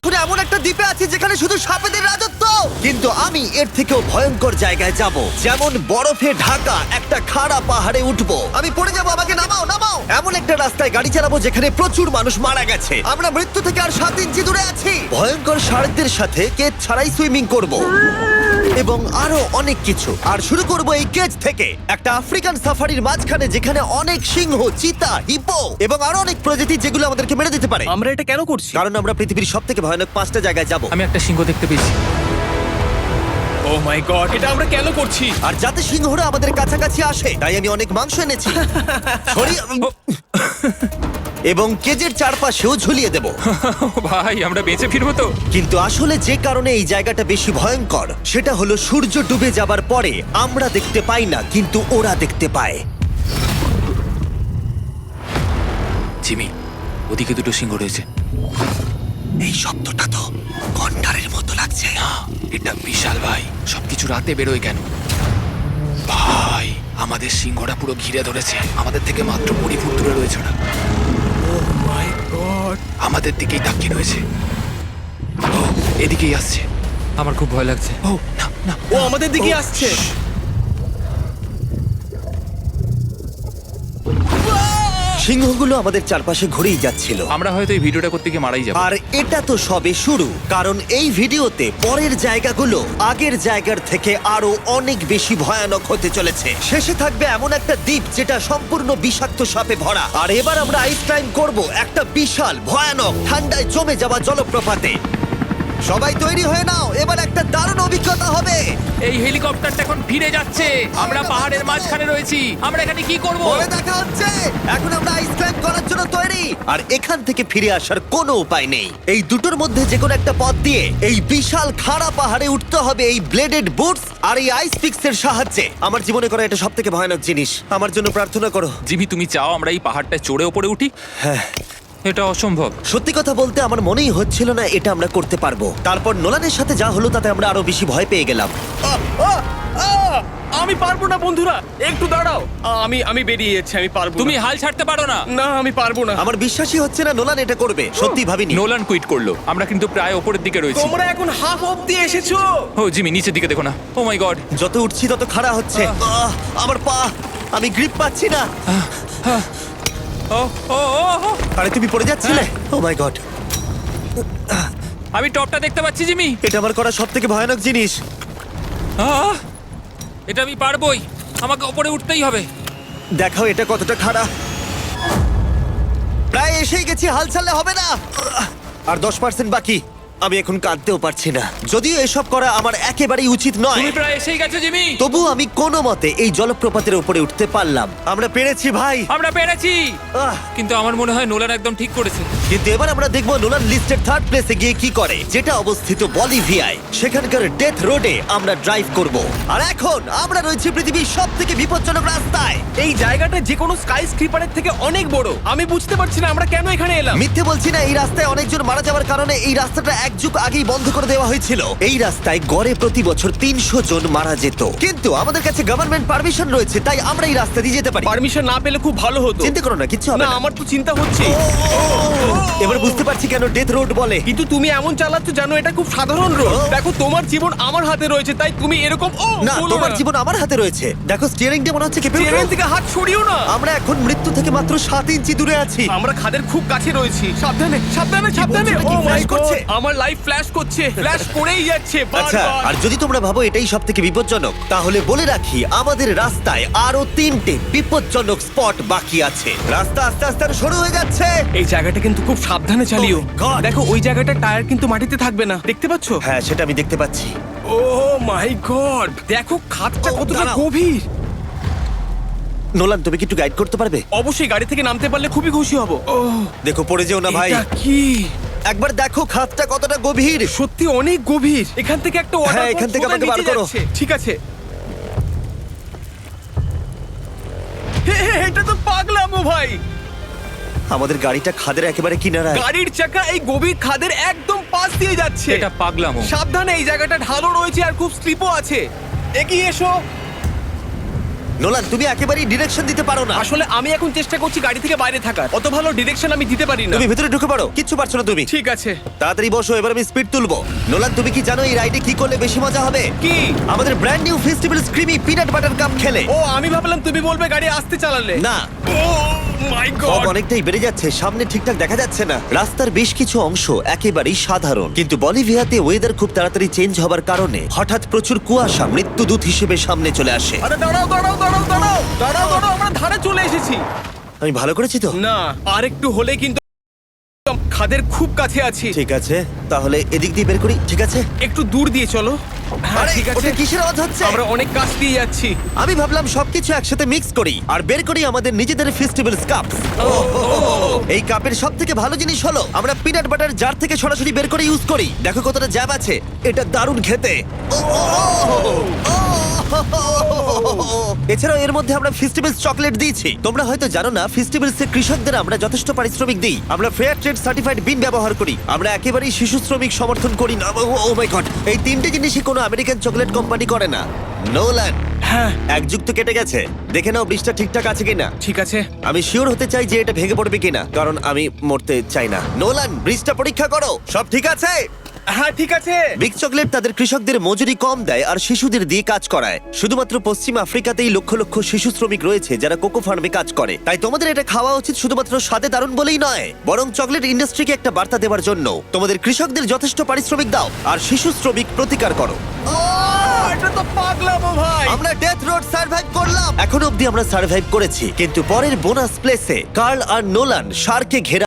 এখন এমন একটা দ্বীপে আছি যেখানে শুধু সাপেদের রাজত্ব, কিন্তু আমি এর থেকেও ভয়ঙ্কর জায়গায় যাব, যেমন বরফে ঢাকা একটা খাড়া পাহাড়ে উঠবো। আমি পড়ে যাবো, আমাকে নামাও নামাও। এমন একটা রাস্তায় গাড়ি চালাবো যেখানে প্রচুর মানুষ মারা গেছে। আমরা মৃত্যু থেকে আর 7 ইঞ্চি দূরে আছি। ভয়ঙ্কর শার্কদের সাথে কেজ ছাড়াই সুইমিং করব এবং আরো অনেক কিছু। আর শুরু করব এই কেজ থেকে, একটা আফ্রিকান সাফারির মাঝখানে যেখানে অনেক সিংহ, চিতা, হিপো এবং আরো অনেক প্রজাতি যেগুলো আমাদেরকে মেরে দিতে পারে। আমরা এটা কেন করছি? কারণ আমরা পৃথিবীর সব থেকে ভয়ানক 5টা জায়গায় যাব। আমি একটা সিংহ দেখতে পেয়েছি। ও মাই গড, এটা আমরা কেন করছি? আর যাতে সিংহরা আমাদের কাছাকাছি আসে তাই আমি অনেক মাংস এনেছি। এবং কেজের চারপাশেও ঝুলিয়ে দেব। ভাই আমরা বেঁচে ফিরবো তো? কিন্তু আসলে যে কারণে এই জায়গাটা বেশি ভয়ঙ্কর সেটা হলো সূর্য ডুবে যাবার পরে আমরা দেখতে পাই না, কিন্তু ওরা দেখতে পায়। জিমি, ওদিকে দুটো সিংহ রয়েছে। এই শব্দটা তো ঘন্টারের মতো লাগছে। না, এটা বিশাল ভাই। সবকিছু রাতে বেরোয় কেন? ভাই, আমাদের সিংহটা পুরো ঘিরে ধরেছে। আমাদের থেকে মাত্র 20 ফুট দূরে রয়েছে ওরা। ও মাই গড, আমাদের দিকেই তাকিয়ে রয়েছে। ও এদিকেই আসছে। আমার খুব ভয় লাগছে। ও না না, ও আমাদের দিকে আসছে। সিংহগুলো আমাদের চারপাশে ঘুরেই যাচ্ছিল। আমরা হয়তো এই ভিডিওটা করতে গিয়ে মারাই যাবো। আর এটা তো সবে শুরু, কারণ এই ভিডিওতে পরের জায়গাগুলো আগের জায়গার থেকে আরো অনেক বেশি ভয়ানক হতে চলেছে। শেষে থাকবে এমন একটা দ্বীপ যেটা সম্পূর্ণ বিষাক্ত সাপে ভরা। আর এবার আমরা আইস ক্লাইম্ব করব একটা বিশাল ভয়ানক ঠান্ডায় জমে যাওয়া জলপ্রপাতে। সবাই তৈরি হয়ে নাও, এবার একটা দারুণ অভিজ্ঞতা হবে। এই হেলিকপ্টারটা এখন ফিরে যাচ্ছে। আমরা পাহাড়ের মাঝখানে রয়েছি। আমরা এখানে কি করব? পরে দেখা হচ্ছে। এখন আমরা আইস ক্লাইম্ব করার জন্য তৈরি, আর এখান থেকে ফিরে আসার কোনো উপায় নেই। এই দুটোর মধ্যে যে কোনো একটা পথ দিয়ে এই বিশাল খাড়া পাহাড়ে উঠতে হবে এই ব্লেডেড বুটস আর এই আইস পিক্সের সাহায্যে। আমার জীবনে করা এটা সবথেকে ভয়ানক জিনিস। আমার জন্য প্রার্থনা করো। জিমি, তুমি চাও আমরা এই পাহাড়টা চড়ে ওপরে উঠি? হ্যাঁ, এটা অসম্ভব। সত্যি কথা বলতে আমার মনেই হচ্ছিল না এটা আমরা করতে পারবো। তারপর নোলানের সাথে যা হলো তাতে আমরা আরো বেশি ভয় পেয়ে গেলাম। আমি পারবো না বন্ধুরা, একটু দাঁড়াও। আমি বেরিয়ে যাচ্ছি, আমি পারবো তুমি না। হাল ছাড়তে পারো না। না, আমি পারবো না। আমার বিশ্বাসই হচ্ছে না নোলান এটা করবে। সত্যি ভাবিনি। নোলান কুইট করলো। আমরা কিন্তু প্রায় ওপরের দিকে রয়েছি। তোমরা এখন হাফ অব্দি এসেছো। ও জিমি, নিচের দিকে দেখো না। ও মাই গড। যত উঠছি তত খাড়া হচ্ছে। আমার পা, আমি গ্রিপ পাচ্ছি না। ও ও ও ও। আরে তুমি পড়ে যাচ্ছিলে? ও মাই গড, আমি টপটা দেখতে পাচ্ছি জিমি। এটা আমার করা সবথেকে ভয়ানক জিনিস। আহ! এটা আমি পারবোই। আমাকে ওপরে উঠতেই হবে। দেখাও এটা কতটা খাড়া। প্রায় এসেই গেছি, হাল ছাড়লে হবে না। আর 10% বাকি। আমি এখন কাঁদতেও পারছি না, যদিও এসব করা আমার একেবারেই উচিত নয়। তুমি প্রায় এসেই গেছো জিমি। তবু আমি কোনো মতে এই জলপ্রপাতের উপরে উঠতে পারলাম। আমরা পেরেছি ভাই। আমরা পেরেছি। আহ, কিন্তু আমার মনে হয় নোলান একদম ঠিক করেছে। কিন্তু এবার আমরা দেখবো নোলান লিস্টের 3rd প্লেসে গিয়ে কি করে, যেটা অবস্থিত বলিভিয়ায়। সেখানকার ডেথ রোডে আমরা ড্রাইভ করব। আর এখন আমরা রয়েছি পৃথিবীর সবথেকে বিপজ্জনক রাস্তায়। এই জায়গাটা যে কোনো স্কাই স্ক্রিপারের থেকে অনেক বড়। আমি বুঝতে পারছি না আমরা কেন এখানে এলাম। মিথ্যে বলছি না, এই রাস্তায় অনেকজন মারা যাওয়ার কারণে এই রাস্তাটা 1 যুগ আগেই বন্ধ করে দেওয়া হয়েছিল। এই রাস্তায় গড়ে প্রতি বছর 300 জন মারা যেত, কিন্তু আমাদের কাছে গভর্নমেন্ট পারমিশন রয়েছে, তাই আমরা এই রাস্তা দিয়ে যেতে পারি। পারমিশন না পেলে খুব ভালো হতো। চিন্তা করো না, কিচ্ছু হবে না, না। আমার তো চিন্তা হচ্ছে। এবার বুঝতে পারছি কেন ডেথ রোড বলে। কিন্তু তুমি এমন চালাচ্ছ জানো এটা খুব সাধারণ রোড। দেখো তোমার জীবন আমার হাতে রয়েছে, তাই তুমি এরকম না, তোমার জীবন আমার হাতে রয়েছে। দেখো স্টিয়ারিংটা মনে হচ্ছে কেঁপে ট্রেন উঠলো। থেকে হাত সরিও না। আমরা এখন মৃত্যু থেকে মাত্র 7 ইঞ্চি দূরে আছি। আমরা খাদের খুব কাছে রয়েছি। সাবধানে সাবধানে সাবধানে। বলছো, এটা কি ও মাই flash করছে? গড, আমার লাইফ ফ্ল্যাশ করছে, ফ্ল্যাশ করেই যাচ্ছে আচ্ছা, বারবার। আর যদি তোমরা ভাবো এটাই সব থেকে বিপজ্জনক, তাহলে বলে রাখি আমাদের রাস্তায় আরো 3টে বিপজ্জনক স্পট বাকি আছে। রাস্তা আস্তে আস্তে আরো সরু হয়ে যাচ্ছে। এই জায়গাটা কিন্তু খুব সাবধানে চালিও। Oh my God! দেখো ওই জায়গাটার টায়ার কিন্তু মাটিতে থাকবে না, দেখতে পাচ্ছ? হ্যাঁ, সেটা আমি দেখতে পাচ্ছি। ও মাই গড, দেখো খাদটা Oh, কতটা দাঁড়াও। গভীর। নোলান, তুমি কি একটু গাইড করতে পারবে? অবশ্যই, গাড়ি থেকে নামতে পারলে খুবই খুশি হব। ও দেখো পড়ে যেও না ভাই। এটা কি? একবার দেখো খাতটা কতটা গভীর। সত্যি অনেক গভীর। এখান থেকে একটা ওয়াটার হ্যাঁ, এখান থেকে আমাকে বার করো। ঠিক আছে। হে, হে, এটা তো পাগলামো ভাই। আমাদের গাড়িটা খাদের একেবারে কিনারায়। গাড়ির চাকা এই গভীর খাদের একদম পাশ দিয়ে যাচ্ছে। এটা পাগলামো। সাবধানে, এই জায়গাটা ঢালও রয়েছে আর খুব স্লিপও আছে। এগিয়ে এসো। নোলান, তুমি একেবারেই ডিরেকশন দিতে পারো না। আসলে আমি এখন চেষ্টা করছি গাড়ি থেকে বাইরে থাকার, অত ভালো ডিরেকশন আমি দিতে পারি না। তুমি ভিতরে ঢুকে পারো, কিচ্ছু পারছো না তুমি। ঠিক আছে। তাড়াতাড়ি বসো, এবার আমি স্পিড তুলবো। নোলান, তুমি কি জানো এই রাইডে কি করলে বেশি মজা হবে? কি? আমাদের brand new festival screamy peanut butter cup খেলে। ও, আমি ভাবলাম তুমি বলবে গাড়ি আসতে চালালে। না, ও মাই ফগ গড। অনেকটাই বেড়ে যাচ্ছে, সামনে ঠিকঠাক দেখা যাচ্ছে না। রাস্তার বেশ কিছু অংশ একেবারেই সাধারণ, কিন্তু বলিভিয়াতে ওয়েদার খুব তাড়াতাড়ি চেঞ্জ হবার কারণে হঠাৎ প্রচুর কুয়াশা মৃত্যুদূত হিসেবে সামনে চলে আসে। আরে দাঁড়াও দাঁড়াও দাঁড়াও দাঁড়াও দাঁড়াও দাঁড়াও, আমরা ধারে চলে এসেছি। আমি ভালো করেছি তো? না, আরেকটু হলে কিন্তু খাদের খুব কাছে আছি। ঠিক আছে, তাহলে এদিক দিয়ে বের করি। ঠিক আছে, একটু দূর দিয়ে চলো। হ্যাঁ আরে, ঠিক আছে। ওটা কিসের আওয়াজ হচ্ছে? আমরা অনেক কাছ দিয়ে যাচ্ছি। আমি ভাবলাম সবকিছু একসাথে মিক্স করি আর বের করি আমাদের নিজেদের ফেস্টিভ্যাল কাপ। এই কাপের সব থেকে ভালো জিনিস হলো আমরা পিনাট বাটার জার থেকে সরাসরি বের করে ইউজ করি। দেখো কতটা জ্যাব আছে, এটা দারুণ খেতে। এছাড়াও এর মধ্যে আমরা ফেস্টিভ্যালস চকলেট দিয়েছি। তোমরা হয়তো জানো না, ফেস্টিভ্যালস এর কৃষকদের আমরা যথেষ্ট পারিশ্রমিক দিই। আমরা ফেয়ার ট্রেড সার্টিফাইড বিন ব্যবহার করি। আমরা একেবারেই শিশু শ্রমিক সমর্থন করি না। ও মাই গড, এই তিনটে জিনিসই কোনো আমেরিকান চকলেট কোম্পানি করে না। নোলান, হ্যাঁ এক যুগ তো কেটে গেছে, দেখে নাও ব্রিজটা ঠিকঠাক আছে কিনা। ঠিক আছে। আমি শিওর হতে চাই যে এটা ভেঙে পড়বে কিনা, কারণ আমি মরতে চাই না। নোলান, ব্রিজটা পরীক্ষা করো, সব ঠিক আছে? হ্যাঁ ঠিক আছে। বিগ চকলেট তাদের কৃষকদের মজুরি কম দেয় আর শিশুদের দিয়ে কাজ করায়। শুধুমাত্র পশ্চিম আফ্রিকাতেই লক্ষ লক্ষ শিশু শ্রমিক রয়েছে যারা কোকো ফার্মে কাজ করে। তাই তোমাদের এটা খাওয়া উচিত শুধুমাত্র স্বাদে দারুণ বলেই নয়, বরং চকলেট ইন্ডাস্ট্রিকে একটা বার্তা দেওয়ার জন্য। তোমাদের কৃষকদের যথেষ্ট পারিশ্রমিক দাও আর শিশু শ্রমিক প্রতিকার করো। এটা তো পাগলামো ভাই। আমরা ডেথ রোড সার্ভাইভ করলাম। এখন অবধি আমরা সার্ভাইভ করেছি, কিন্তু পরের বোনাস প্লেসে কার্ল আর নোলান শার্কে ঘেরা